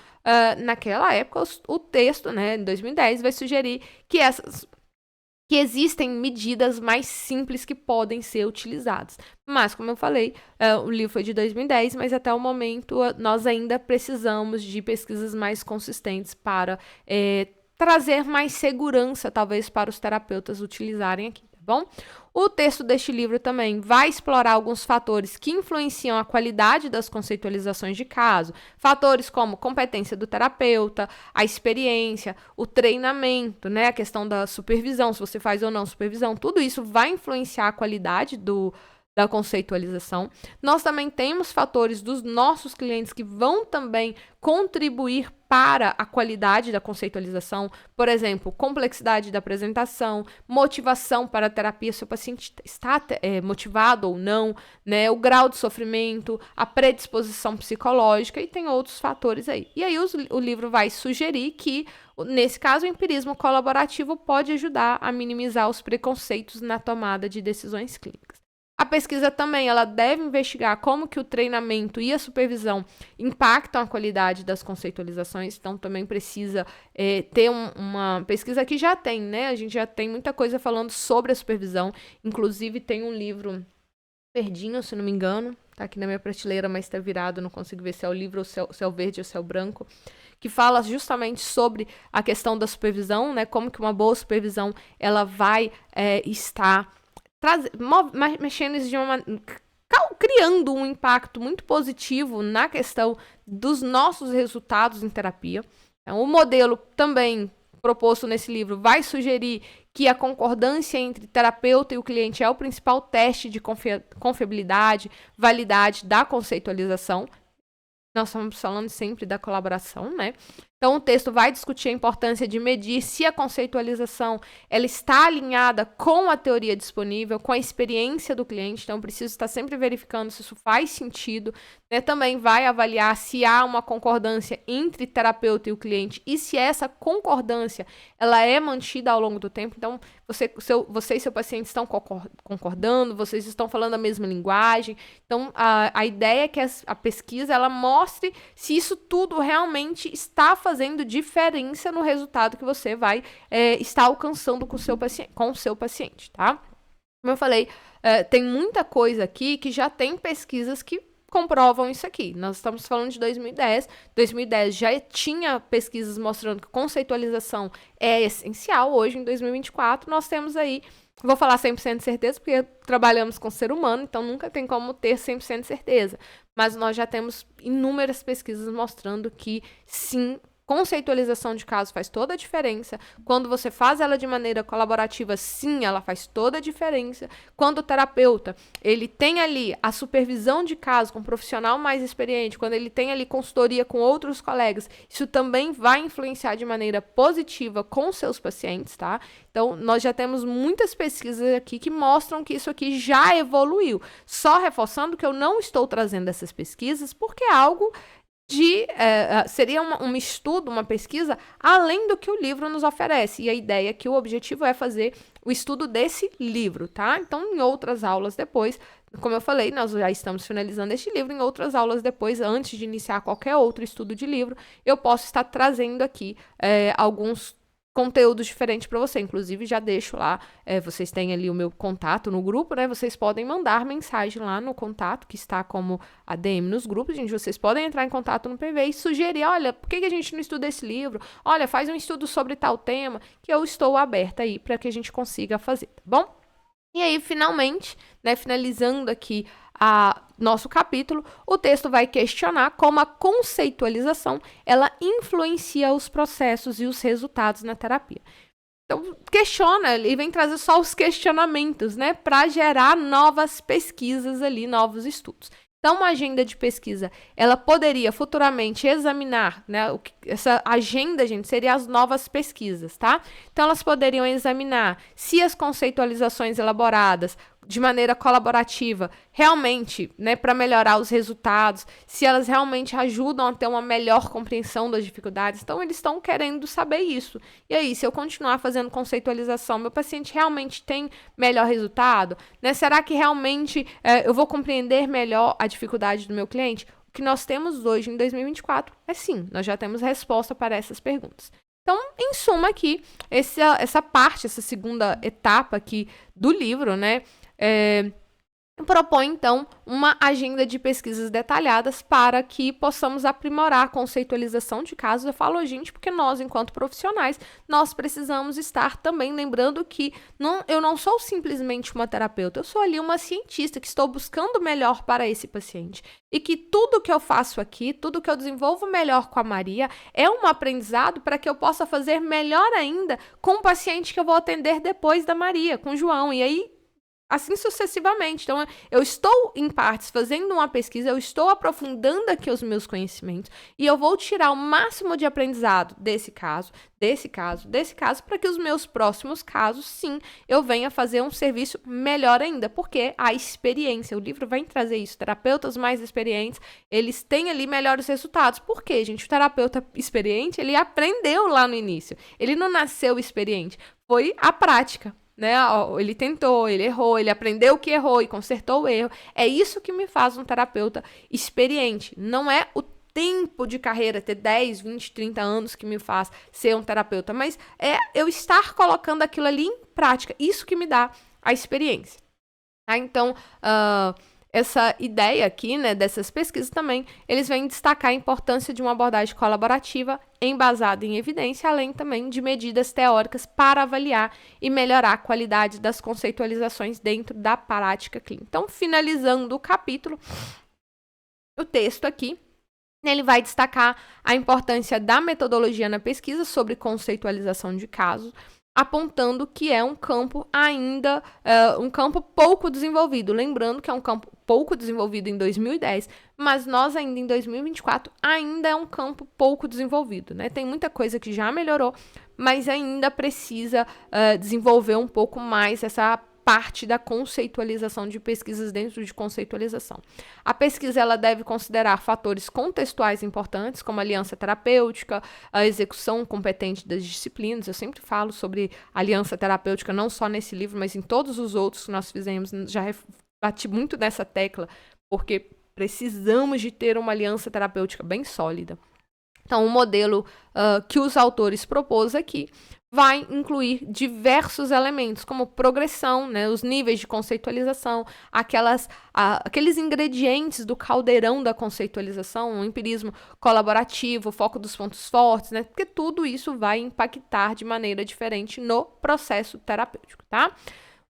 naquela época, o texto, né, em 2010, vai sugerir que existem medidas mais simples que podem ser utilizadas. Mas, como eu falei, o livro foi de 2010, mas até o momento nós ainda precisamos de pesquisas mais consistentes para trazer mais segurança, talvez, para os terapeutas utilizarem aqui, tá bom? O texto deste livro também vai explorar alguns fatores que influenciam a qualidade das conceitualizações de caso, fatores como competência do terapeuta, a experiência, o treinamento, né, a questão da supervisão, se você faz ou não supervisão, tudo isso vai influenciar a qualidade da conceitualização. Nós também temos fatores dos nossos clientes que vão também contribuir para a qualidade da conceitualização, por exemplo, complexidade da apresentação, motivação para a terapia, se o paciente está motivado ou não, né, o grau de sofrimento, a predisposição psicológica e tem outros fatores aí. E aí o livro vai sugerir que, nesse caso, o empirismo colaborativo pode ajudar a minimizar os preconceitos na tomada de decisões clínicas. A pesquisa também ela deve investigar como que o treinamento e a supervisão impactam a qualidade das conceitualizações, então também precisa ter uma pesquisa que já tem, né? A gente já tem muita coisa falando sobre a supervisão, inclusive tem um livro verdinho, se não me engano, tá aqui na minha prateleira, mas está virado, não consigo ver se é o livro, ou se é o verde ou se é o branco, que fala justamente sobre a questão da supervisão, né? Como que uma boa supervisão ela vai estar mexendo de criando um impacto muito positivo na questão dos nossos resultados em terapia. Então, o modelo também proposto nesse livro vai sugerir que a concordância entre terapeuta e o cliente é o principal teste de confiabilidade, validade da conceitualização. Nós estamos falando sempre da colaboração, né? Então, o texto vai discutir a importância de medir se a conceitualização ela está alinhada com a teoria disponível, com a experiência do cliente. Então, preciso estar sempre verificando se isso faz sentido. Né? Também vai avaliar se há uma concordância entre terapeuta e o cliente e se essa concordância ela é mantida ao longo do tempo. Então, você e seu paciente estão concordando, vocês estão falando a mesma linguagem. Então, a ideia é que a pesquisa ela mostre se isso tudo realmente está fazendo diferença no resultado que você vai estar alcançando com o seu paciente, tá? Como eu falei, tem muita coisa aqui que já tem pesquisas que comprovam isso aqui. Nós estamos falando de 2010. 2010 já tinha pesquisas mostrando que conceitualização é essencial. Hoje, em 2024, nós temos aí, vou falar 100% de certeza, porque trabalhamos com ser humano, então nunca tem como ter 100% de certeza. Mas nós já temos inúmeras pesquisas mostrando que, sim, conceitualização de caso faz toda a diferença. Quando você faz ela de maneira colaborativa, sim, ela faz toda a diferença. Quando o terapeuta, ele tem ali a supervisão de caso com um profissional mais experiente, quando ele tem ali consultoria com outros colegas, isso também vai influenciar de maneira positiva com seus pacientes, tá? Então, nós já temos muitas pesquisas aqui que mostram que isso aqui já evoluiu. Só reforçando que eu não estou trazendo essas pesquisas porque é algo seria um estudo, uma pesquisa, além do que o livro nos oferece. E a ideia é que o objetivo é fazer o estudo desse livro, tá? Então, em outras aulas depois, como eu falei, nós já estamos finalizando este livro, em outras aulas depois, antes de iniciar qualquer outro estudo de livro, eu posso estar trazendo aqui alguns conteúdos diferentes para você. Inclusive, já deixo lá, vocês têm ali o meu contato no grupo, né? Vocês podem mandar mensagem lá no contato, que está como ADM nos grupos, gente. Vocês podem entrar em contato no PV e sugerir, olha, por que a gente não estuda esse livro? Olha, faz um estudo sobre tal tema, que eu estou aberta aí para que a gente consiga fazer, tá bom? E aí, finalmente, né, finalizando aqui nosso capítulo, o texto vai questionar como a conceitualização ela influencia os processos e os resultados na terapia. Então, questiona, ele vem trazer só os questionamentos, né, para gerar novas pesquisas ali, novos estudos. Então, uma agenda de pesquisa, ela poderia futuramente examinar, né, essa agenda, gente, seria as novas pesquisas, tá? Então, elas poderiam examinar se as conceitualizações elaboradas de maneira colaborativa, realmente, né, para melhorar os resultados, se elas realmente ajudam a ter uma melhor compreensão das dificuldades. Então, eles estão querendo saber isso. E aí, se eu continuar fazendo conceitualização, meu paciente realmente tem melhor resultado? Né? Será que realmente eu vou compreender melhor a dificuldade do meu cliente? O que nós temos hoje, em 2024, é sim, nós já temos resposta para essas perguntas. Então, em suma aqui, essa parte, essa segunda etapa aqui do livro, né, propõe, então, uma agenda de pesquisas detalhadas para que possamos aprimorar a conceitualização de casos. Eu falo, gente, porque nós, enquanto profissionais, nós precisamos estar também lembrando que eu não sou simplesmente uma terapeuta, eu sou ali uma cientista que estou buscando o melhor para esse paciente. E que tudo que eu faço aqui, tudo que eu desenvolvo melhor com a Maria, é um aprendizado para que eu possa fazer melhor ainda com o paciente que eu vou atender depois da Maria, com o João. E aí, assim sucessivamente. Então, eu estou, em partes, fazendo uma pesquisa, eu estou aprofundando aqui os meus conhecimentos e eu vou tirar o máximo de aprendizado desse caso, para que os meus próximos casos, sim, eu venha fazer um serviço melhor ainda, porque a experiência, o livro vai trazer isso, terapeutas mais experientes, eles têm ali melhores resultados. Por quê, gente? O terapeuta experiente, ele aprendeu lá no início, ele não nasceu experiente, foi a prática. Né? Ele tentou, ele errou, ele aprendeu que errou e consertou o erro. É isso que me faz um terapeuta experiente. Não é o tempo de carreira, ter 10, 20, 30 anos que me faz ser um terapeuta, mas é eu estar colocando aquilo ali em prática. Isso que me dá a experiência. Tá? Então, essa ideia aqui, né, dessas pesquisas também, eles vêm destacar a importância de uma abordagem colaborativa embasada em evidência, além também de medidas teóricas para avaliar e melhorar a qualidade das conceitualizações dentro da prática clínica. Então, finalizando o capítulo, o texto aqui, ele vai destacar a importância da metodologia na pesquisa sobre conceitualização de casos, apontando que é um campo ainda, um campo pouco desenvolvido. Lembrando que é um campo pouco desenvolvido em 2010, mas nós ainda em 2024 ainda é um campo pouco desenvolvido, né? Tem muita coisa que já melhorou, mas ainda precisa desenvolver um pouco mais essa parte da conceitualização de pesquisas dentro de conceitualização. A pesquisa ela deve considerar fatores contextuais importantes, como a aliança terapêutica, a execução competente das disciplinas. Eu sempre falo sobre aliança terapêutica, não só nesse livro, mas em todos os outros que nós fizemos. Já bati muito nessa tecla, porque precisamos de ter uma aliança terapêutica bem sólida. Então, o modelo que os autores propôs aqui vai incluir diversos elementos, como progressão, né, os níveis de conceitualização, aqueles ingredientes do caldeirão da conceitualização, o empirismo colaborativo, o foco dos pontos fortes, né, porque tudo isso vai impactar de maneira diferente no processo terapêutico, tá?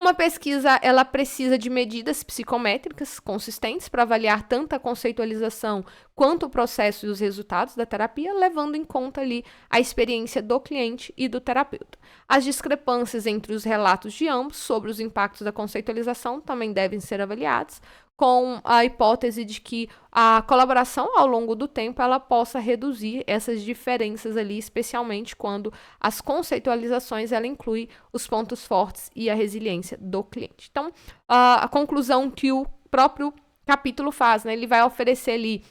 Uma pesquisa, ela precisa de medidas psicométricas consistentes para avaliar tanto a conceitualização quanto o processo e os resultados da terapia, levando em conta ali a experiência do cliente e do terapeuta. As discrepâncias entre os relatos de ambos sobre os impactos da conceitualização também devem ser avaliadas, com a hipótese de que a colaboração ao longo do tempo ela possa reduzir essas diferenças ali, especialmente quando as conceitualizações ela inclui os pontos fortes e a resiliência do cliente. Então, a conclusão que o próprio capítulo faz, né, ele vai oferecer ali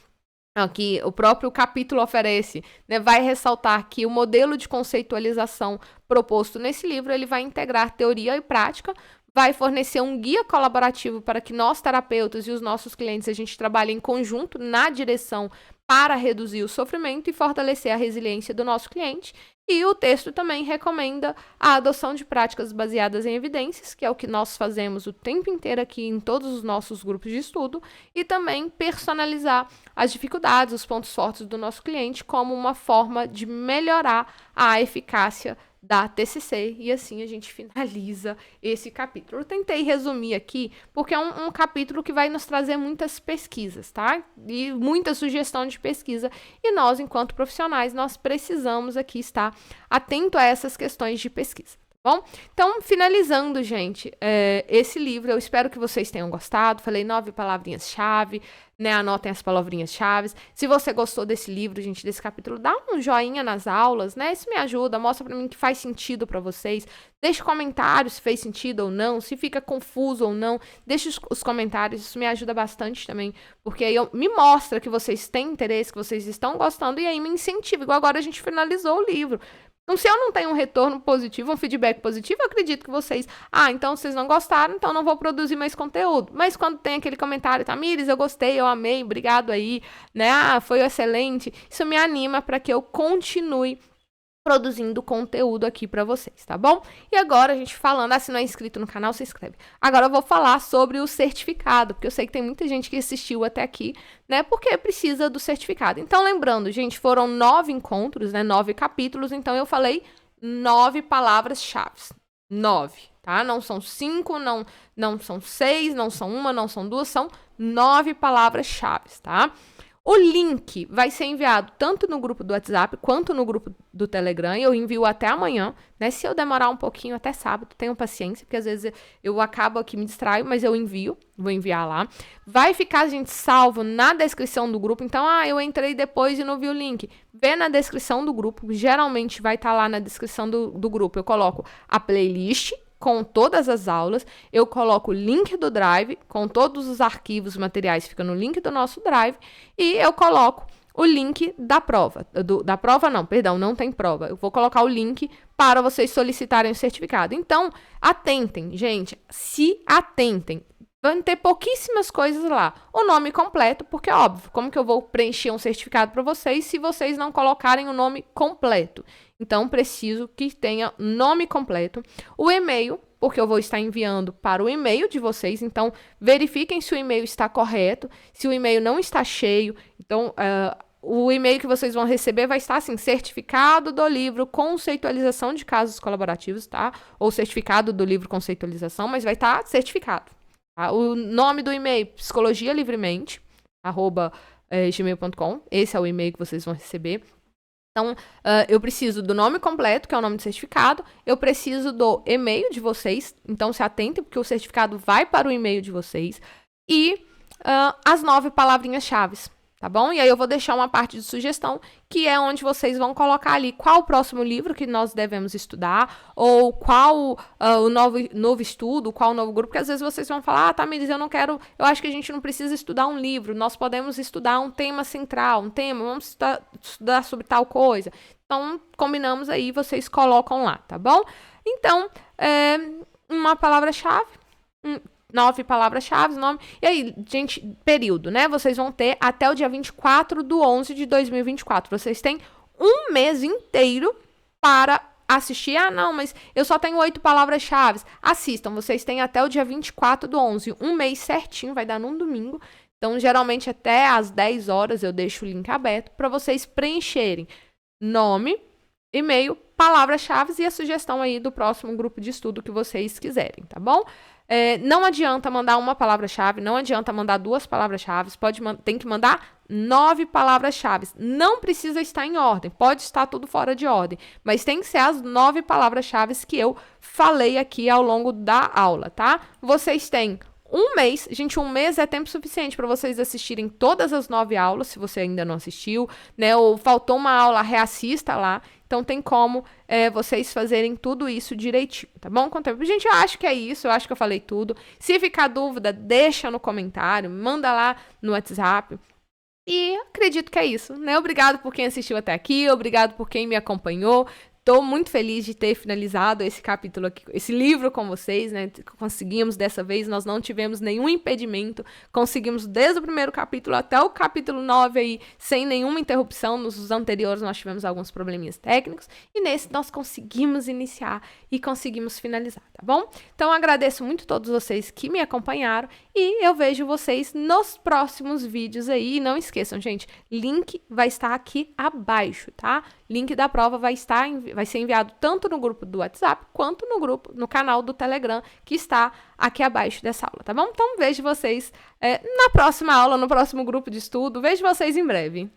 que o próprio capítulo oferece, né, vai ressaltar que o modelo de conceitualização proposto nesse livro ele vai integrar teoria e prática, vai fornecer um guia colaborativo para que nós, terapeutas e os nossos clientes, a gente trabalhe em conjunto na direção para reduzir o sofrimento e fortalecer a resiliência do nosso cliente. E o texto também recomenda a adoção de práticas baseadas em evidências, que é o que nós fazemos o tempo inteiro aqui em todos os nossos grupos de estudo, e também personalizar as dificuldades, os pontos fortes do nosso cliente como uma forma de melhorar a eficácia da TCC, e assim a gente finaliza esse capítulo. Eu tentei resumir aqui, porque é um capítulo que vai nos trazer muitas pesquisas, tá? E muita sugestão de pesquisa, e nós, enquanto profissionais, nós precisamos aqui estar atento a essas questões de pesquisa, tá Bom, então, finalizando, gente, esse livro, eu espero que vocês tenham gostado. Falei 9 palavrinhas-chave, né? Anotem as palavrinhas-chave. Se você gostou desse livro, gente, desse capítulo, dá um joinha nas aulas, né? Isso me ajuda, mostra pra mim que faz sentido pra vocês. Deixe comentários se fez sentido ou não, se fica confuso ou não. Deixe os comentários, isso me ajuda bastante também, porque aí me mostra que vocês têm interesse, que vocês estão gostando, e aí me incentiva. Igual agora a gente finalizou o livro. Então, se eu não tenho um retorno positivo, um feedback positivo, eu acredito que vocês... então vocês não gostaram, então não vou produzir mais conteúdo. Mas quando tem aquele comentário, Tamires, eu gostei, eu amei, obrigado aí, né? Foi excelente. Isso me anima para que eu continue produzindo conteúdo aqui para vocês, tá bom? E agora a gente falando, se não é inscrito no canal, se inscreve. Agora eu vou falar sobre o certificado, porque eu sei que tem muita gente que assistiu até aqui, né? Porque precisa do certificado. Então, lembrando, gente, foram 9 encontros, né? 9 capítulos, então eu falei 9 palavras-chave. 9, tá? Não são 5, não são 6, não são 1, não são 2, são 9 palavras-chave, tá? O link vai ser enviado tanto no grupo do WhatsApp quanto no grupo do Telegram. Eu envio até amanhã, né? Se eu demorar um pouquinho, até sábado, tenham paciência, porque às vezes eu acabo aqui, me distraio, mas eu vou enviar lá. Vai ficar, gente, salvo na descrição do grupo. Então, eu entrei depois e não vi o link. Vê na descrição do grupo, geralmente vai estar lá na descrição do grupo. Eu coloco a playlist com todas as aulas, eu coloco o link do Drive, com todos os arquivos e materiais, fica no link do nosso Drive, e eu coloco o link da prova. Não tem prova. Eu vou colocar o link para vocês solicitarem o certificado. Então, atentem, gente, se atentem. Vão ter pouquíssimas coisas lá. O nome completo, porque, óbvio, como que eu vou preencher um certificado para vocês se vocês não colocarem o nome completo? Então, preciso que tenha nome completo. O e-mail, porque eu vou estar enviando para o e-mail de vocês. Então, verifiquem se o e-mail está correto, se o e-mail não está cheio. Então, o e-mail que vocês vão receber vai estar assim, certificado do livro Conceitualização de Casos Colaborativos, tá? Ou certificado do livro Conceitualização, mas vai estar certificado. O nome do e-mail, psicologialivremente, @gmail.com. Esse é o e-mail que vocês vão receber. Então, eu preciso do nome completo, que é o nome do certificado. Eu preciso do e-mail de vocês. Então, se atentem, porque o certificado vai para o e-mail de vocês. E as 9 palavrinhas-chave. Tá bom? E aí eu vou deixar uma parte de sugestão, que é onde vocês vão colocar ali qual o próximo livro que nós devemos estudar, ou qual o novo estudo, qual o novo grupo, porque às vezes vocês vão falar, Tamires, eu acho que a gente não precisa estudar um livro, nós podemos estudar um tema central, vamos estudar sobre tal coisa. Então, combinamos aí, vocês colocam lá, tá bom? Então, uma palavra-chave, 9 palavras-chave, nome. E aí, gente, período, né? Vocês vão ter até o dia 24/11/2024. Vocês têm um mês inteiro para assistir. Não, mas eu só tenho 8 palavras-chave. Assistam, vocês têm até o dia 24/11. Um mês certinho, vai dar num domingo. Então, geralmente, até às 10 horas eu deixo o link aberto para vocês preencherem nome, e-mail, palavras-chave e a sugestão aí do próximo grupo de estudo que vocês quiserem, tá bom? Não adianta mandar uma palavra-chave, não adianta mandar 2 palavras-chave, tem que mandar 9 palavras-chave. Não precisa estar em ordem, pode estar tudo fora de ordem, mas tem que ser as 9 palavras-chave que eu falei aqui ao longo da aula, tá? Vocês têm um mês, gente, um mês é tempo suficiente para vocês assistirem todas as 9 aulas, se você ainda não assistiu, né? Ou faltou uma aula, reassista lá. Então, tem como vocês fazerem tudo isso direitinho, tá bom? Gente, eu acho que é isso, eu acho que eu falei tudo. Se ficar dúvida, deixa no comentário, manda lá no WhatsApp. E acredito que é isso, né? Obrigado por quem assistiu até aqui, obrigado por quem me acompanhou. Estou muito feliz de ter finalizado esse capítulo aqui, esse livro com vocês, né? Conseguimos dessa vez, nós não tivemos nenhum impedimento, conseguimos desde o primeiro capítulo até o capítulo 9 aí, sem nenhuma interrupção. Nos anteriores nós tivemos alguns probleminhas técnicos e nesse nós conseguimos iniciar e conseguimos finalizar, tá bom? Então agradeço muito a todos vocês que me acompanharam e eu vejo vocês nos próximos vídeos aí. E não esqueçam, gente, link vai estar aqui abaixo, tá? Link da prova vai ser enviado tanto no grupo do WhatsApp quanto no canal do Telegram, que está aqui abaixo dessa aula, tá bom? Então, vejo vocês na próxima aula, no próximo grupo de estudo. Vejo vocês em breve.